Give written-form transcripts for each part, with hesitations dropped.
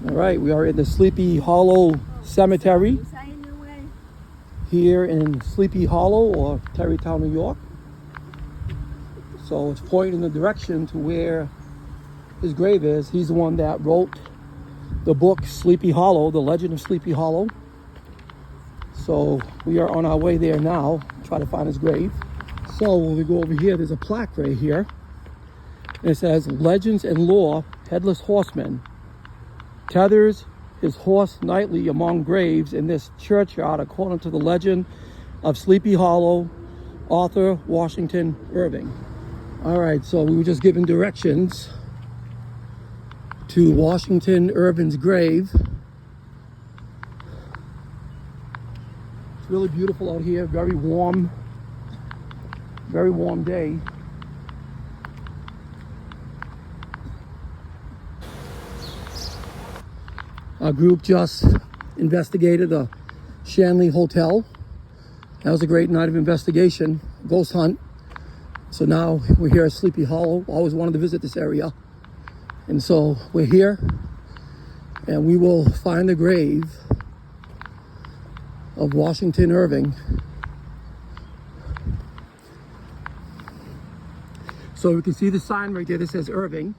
All right, we are in the Sleepy Hollow Cemetery here in Sleepy Hollow or Tarrytown, New York. So it's pointing in the direction to where his grave is. He's the one that wrote the book Sleepy Hollow, The Legend of Sleepy Hollow. So we are on our way there now, try to find his grave. So when we go over here, there's a plaque right here. And it says, Legends and Lore, Headless Horseman tethers his horse nightly among graves in this churchyard according to the legend of Sleepy Hollow, author Washington Irving. All right, so we were just given directions to Washington Irving's grave. It's really beautiful out here, very warm day. Our group just investigated a Shanley Hotel. That was a great night of investigation, ghost hunt. So now we're here at Sleepy Hollow. Always wanted to visit this area. And so we're here and we will find the grave of Washington Irving. So we can see the sign right there that says Irving.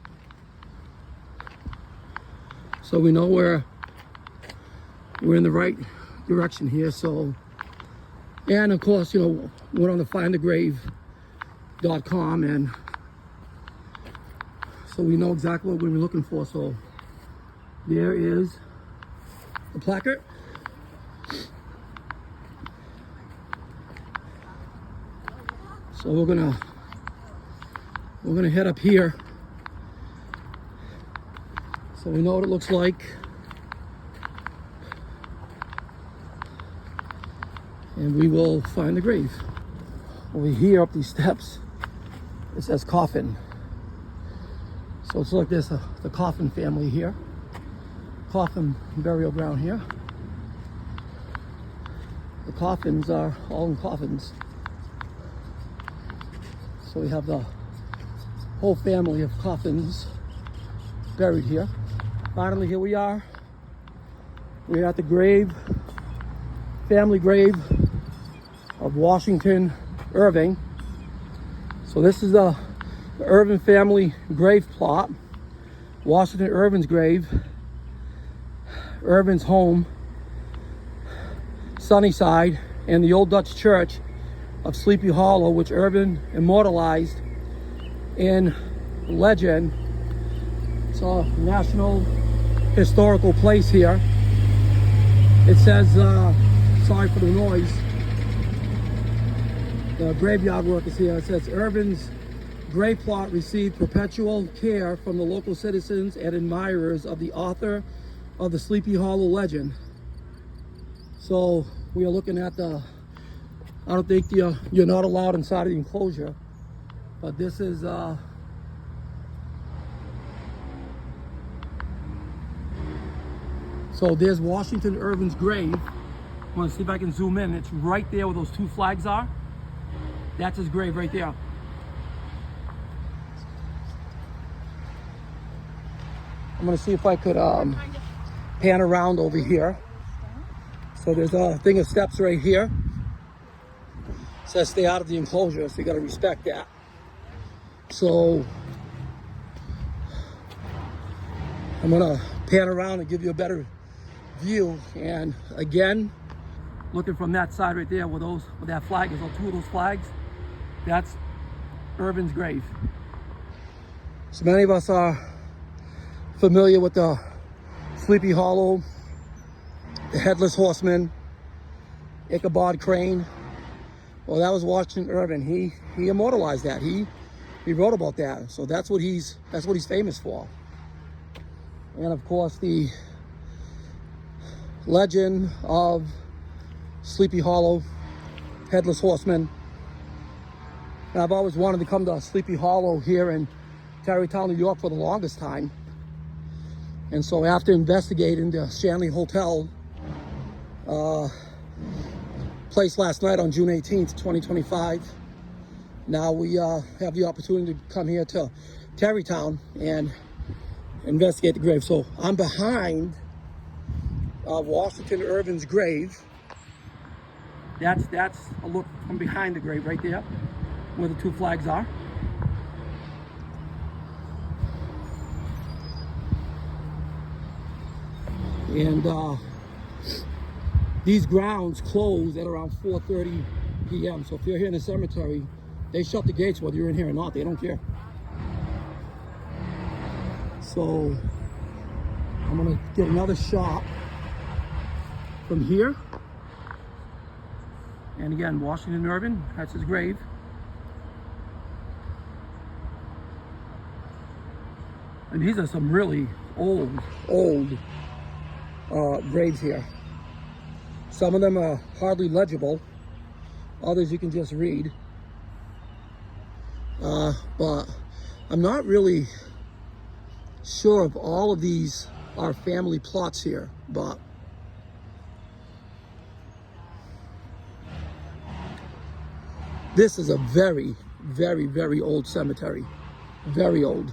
So we know we're in the right direction here. So, and of course, you know, we're on the findthegrave.com, and so we know exactly what we're looking for. So there is the placard. So we're gonna head up here. So we know what it looks like. And we will find the grave. Over here up these steps, it says coffin. So it's like this, the coffin family here. Coffin burial ground here. The coffins are all in coffins. So we have the whole family of coffins buried here. Finally, here we are. We're at the grave, family grave of Washington Irving. So this is the Irving family grave plot. Washington Irving's grave, Irving's home, Sunnyside, and the Old Dutch Church of Sleepy Hollow, which Irving immortalized in legend. It's a national historical place here. It says, sorry for the noise, the graveyard workers here. It says Irving's grave plot received perpetual care from the local citizens and admirers of the author of the Sleepy Hollow legend. So we are looking at the, I don't think you're not allowed inside of the enclosure, but this is so there's Washington Irving's grave. I want to see if I can zoom in. It's right there where those two flags are. That's his grave right there. I'm going to see if I could pan around over here. So there's a thing of steps right here. It says stay out of the enclosure, so you got to respect that. So I'm going to pan around and give you a better view. And again, looking from that side right there where that flag is, on two of those flags, that's Irving's grave. So many of us are familiar with the Sleepy Hollow, the Headless Horseman, Ichabod Crane. Well, that was Washington Irving. He immortalized that. He wrote about that. So that's what he's famous for. And of course, the legend of Sleepy Hollow, Headless Horseman. And I've always wanted to come to Sleepy Hollow here in Tarrytown, New York for the longest time. And so after investigating the Shanley Hotel place last night on June 18th, 2025, now we have the opportunity to come here to Tarrytown and investigate the grave. So I'm behind Washington Irving's grave. That's a look from behind the grave right there, where the two flags are. And these grounds close at around 4:30 p.m. So if you're here in the cemetery, they shut the gates whether you're in here or not. They don't care. So I'm gonna get another shot from here. And again, Washington Irving, that's his grave. And these are some really old graves here. Some of them are hardly legible. Others you can just read. But I'm not really sure if all of these are family plots here, but this is a very, very, very old cemetery. Very old.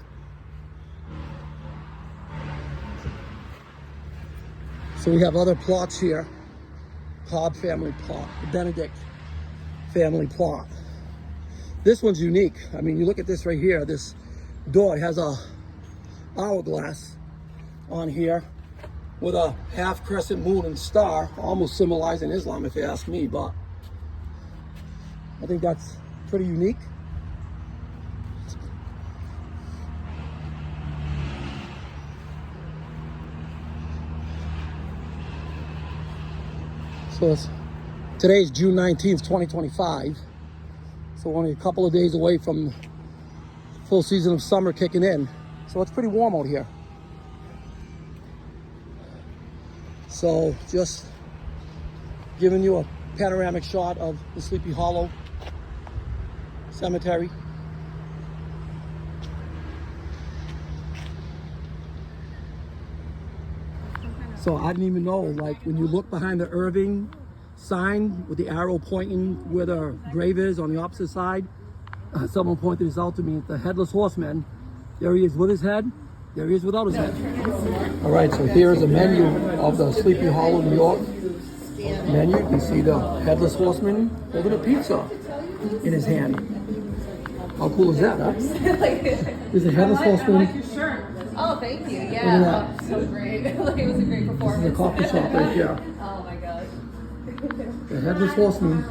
So we have other plots here. Cobb family plot, the Benedict family plot. This one's unique. I mean, you look at this right here, this door has a hourglass on here with a half crescent moon and star, almost symbolizing Islam if you ask me, but I think that's pretty unique. So today's June 19th, 2025. So only a couple of days away from the full season of summer kicking in. So it's pretty warm out here. So just giving you a panoramic shot of the Sleepy Hollow Cemetery. So I didn't even know, like when you look behind the Irving sign with the arrow pointing where the grave is on the opposite side, someone pointed this out to me. The Headless Horseman, there he is with his head, there he is without his head. All right, so here is a menu of the Sleepy Hollow, New York menu. You can see the Headless Horseman holding a pizza in his hand. How cool is that, huh? There's a Headless Horseman. I like your shirt. Oh, thank you. Yeah, oh, so great. Like, it was a great performance. This is a coffee shop right here. Oh my gosh. The Headless Horseman.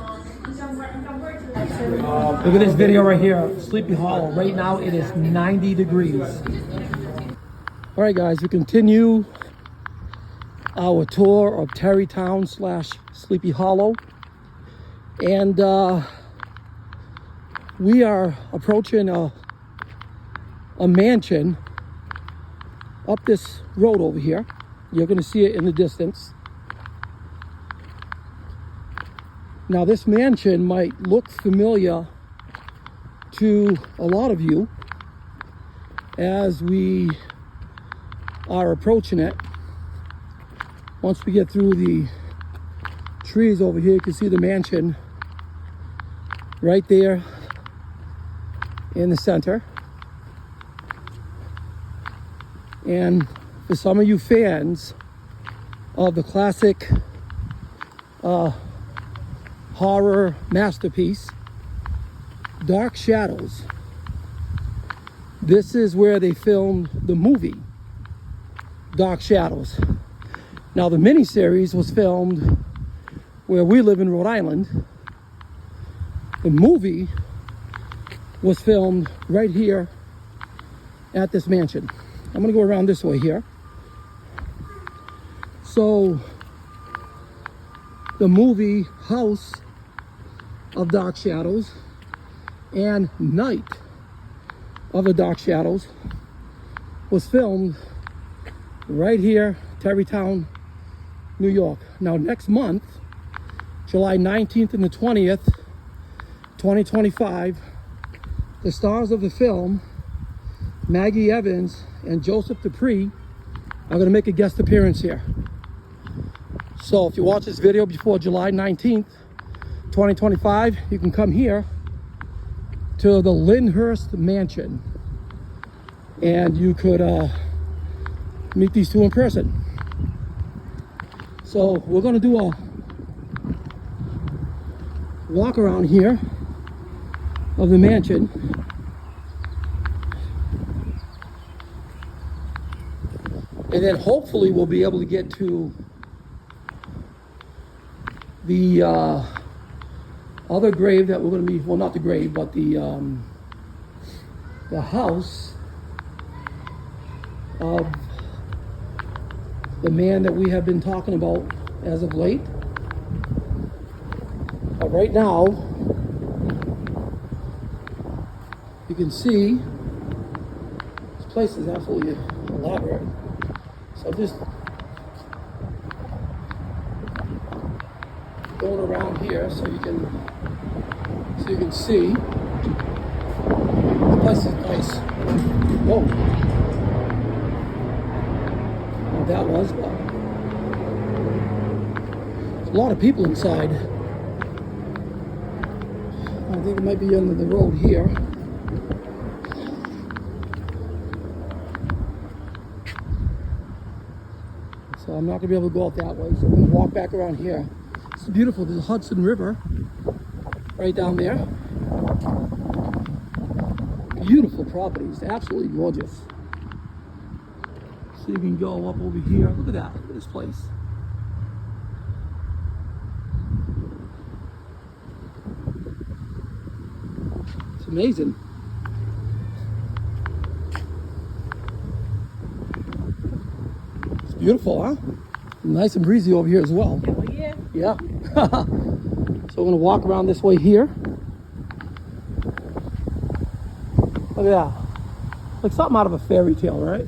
Look at this video right here, Sleepy Hollow. Right now it is 90 degrees. All right, guys, we continue our tour of Tarrytown / Sleepy Hollow. And we are approaching a mansion up this road over here. You're going to see it in the distance. Now this mansion might look familiar to a lot of you as we are approaching it. Once we get through the trees over here, you can see the mansion right there in the center. And for some of you fans of the classic horror masterpiece, Dark Shadows, this is where they filmed the movie Dark Shadows. Now the miniseries was filmed where we live in Rhode Island. The movie was filmed right here at this mansion. I'm gonna go around this way here. So the movie House of Dark Shadows and Night of the Dark Shadows was filmed right here, Tarrytown, New York. Now next month, July 19th and the 20th, 2025, the stars of the film, Maggie Evans and Joseph Dupree, are going to make a guest appearance here. So if you watch this video before July 19th, 2025, you can come here to the Lyndhurst Mansion and you could meet these two in person. So we're gonna do a walk around here of the mansion. And then hopefully we'll be able to get to the other grave that we're going to be, well, not the grave, but the house of the man that we have been talking about as of late. But right now, you can see this place is absolutely elaborate. So just going around here so you can see. This place is nice. Whoa. Well, that was, but there's a lot of people inside. I think it might be under the road here. So I'm not going to be able to go out that way. So I'm going to walk back around here. It's beautiful. There's a Hudson River right down there. Beautiful properties. Absolutely gorgeous. So you can go up over here. Look at that. Look at this place. It's amazing. It's beautiful, huh? Nice and breezy over here as well. Yeah. Yeah. So we're gonna walk around this way here. Look at that. Like something out of a fairy tale, right?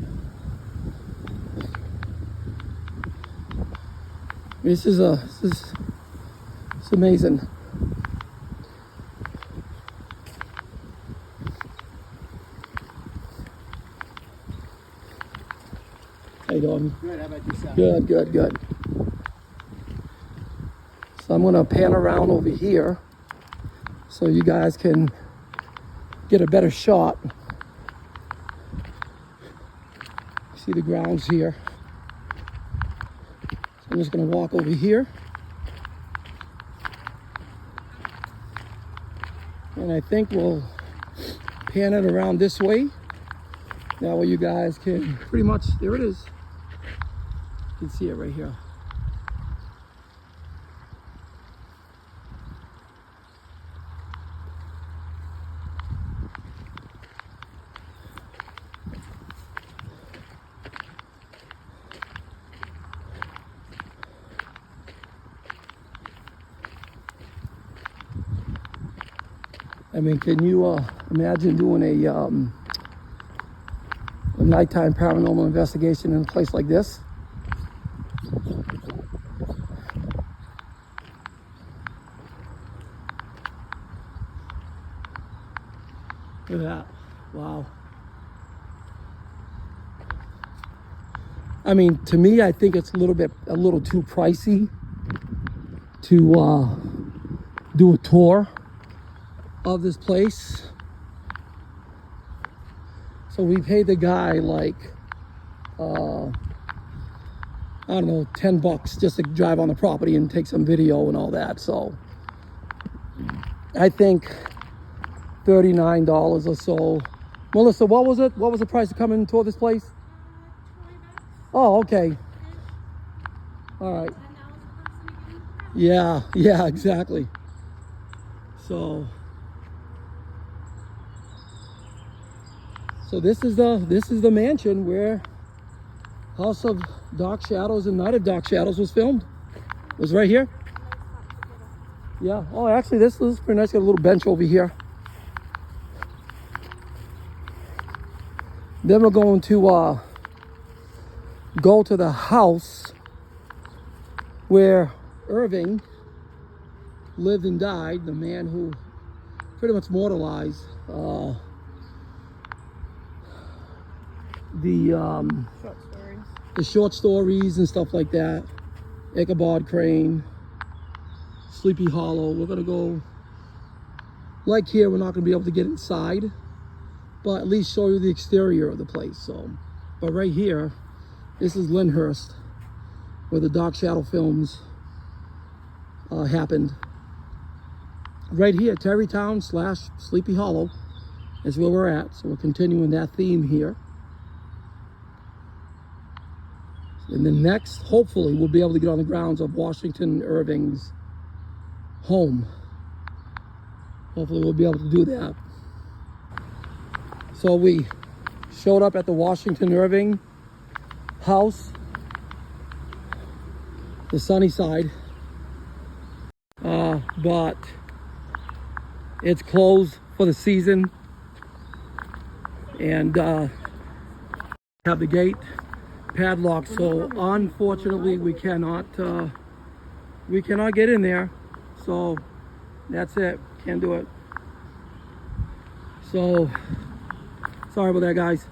This is it's amazing. How you doing? Good, how about yourself? Good, good, good. So I'm gonna pan around over here so you guys can get a better shot. See the grounds here. So I'm just gonna walk over here. And I think we'll pan it around this way. That way you guys can pretty much, there it is. You can see it right here. I mean, can you imagine doing a nighttime paranormal investigation in a place like this? Look at that. Wow. I mean, to me, I think it's a little too pricey to do a tour of this place. So we paid the guy like I don't know, $10 just to drive on the property and take some video and all that. So I think $39 or so. Melissa, what was it? What was the price to come and tour this place? Oh, okay. All right. Yeah, yeah, exactly. So this is the mansion where House of Dark Shadows and Night of Dark Shadows was filmed. It was right here. Yeah. Oh, actually, this is pretty nice. Got a little bench over here. Then we're going to go to the house where Irving lived and died. The man who pretty much mortalized the short stories and stuff like that. Ichabod Crane, Sleepy Hollow. We're gonna go, like here, we're not gonna be able to get inside, but at least show you the exterior of the place. So, but right here, This is Lyndhurst, where the Dark Shadow films happened. Right here, Tarrytown / Sleepy Hollow is where we're at. So we're continuing that theme here. And then next, hopefully, we'll be able to get on the grounds of Washington Irving's home. Hopefully we'll be able to do that. So we showed up at the Washington Irving house, the sunny side, but it's closed for the season, and have the gate padlocked. So unfortunately, we cannot get in there. So that's it. Can't do it. So sorry about that, guys.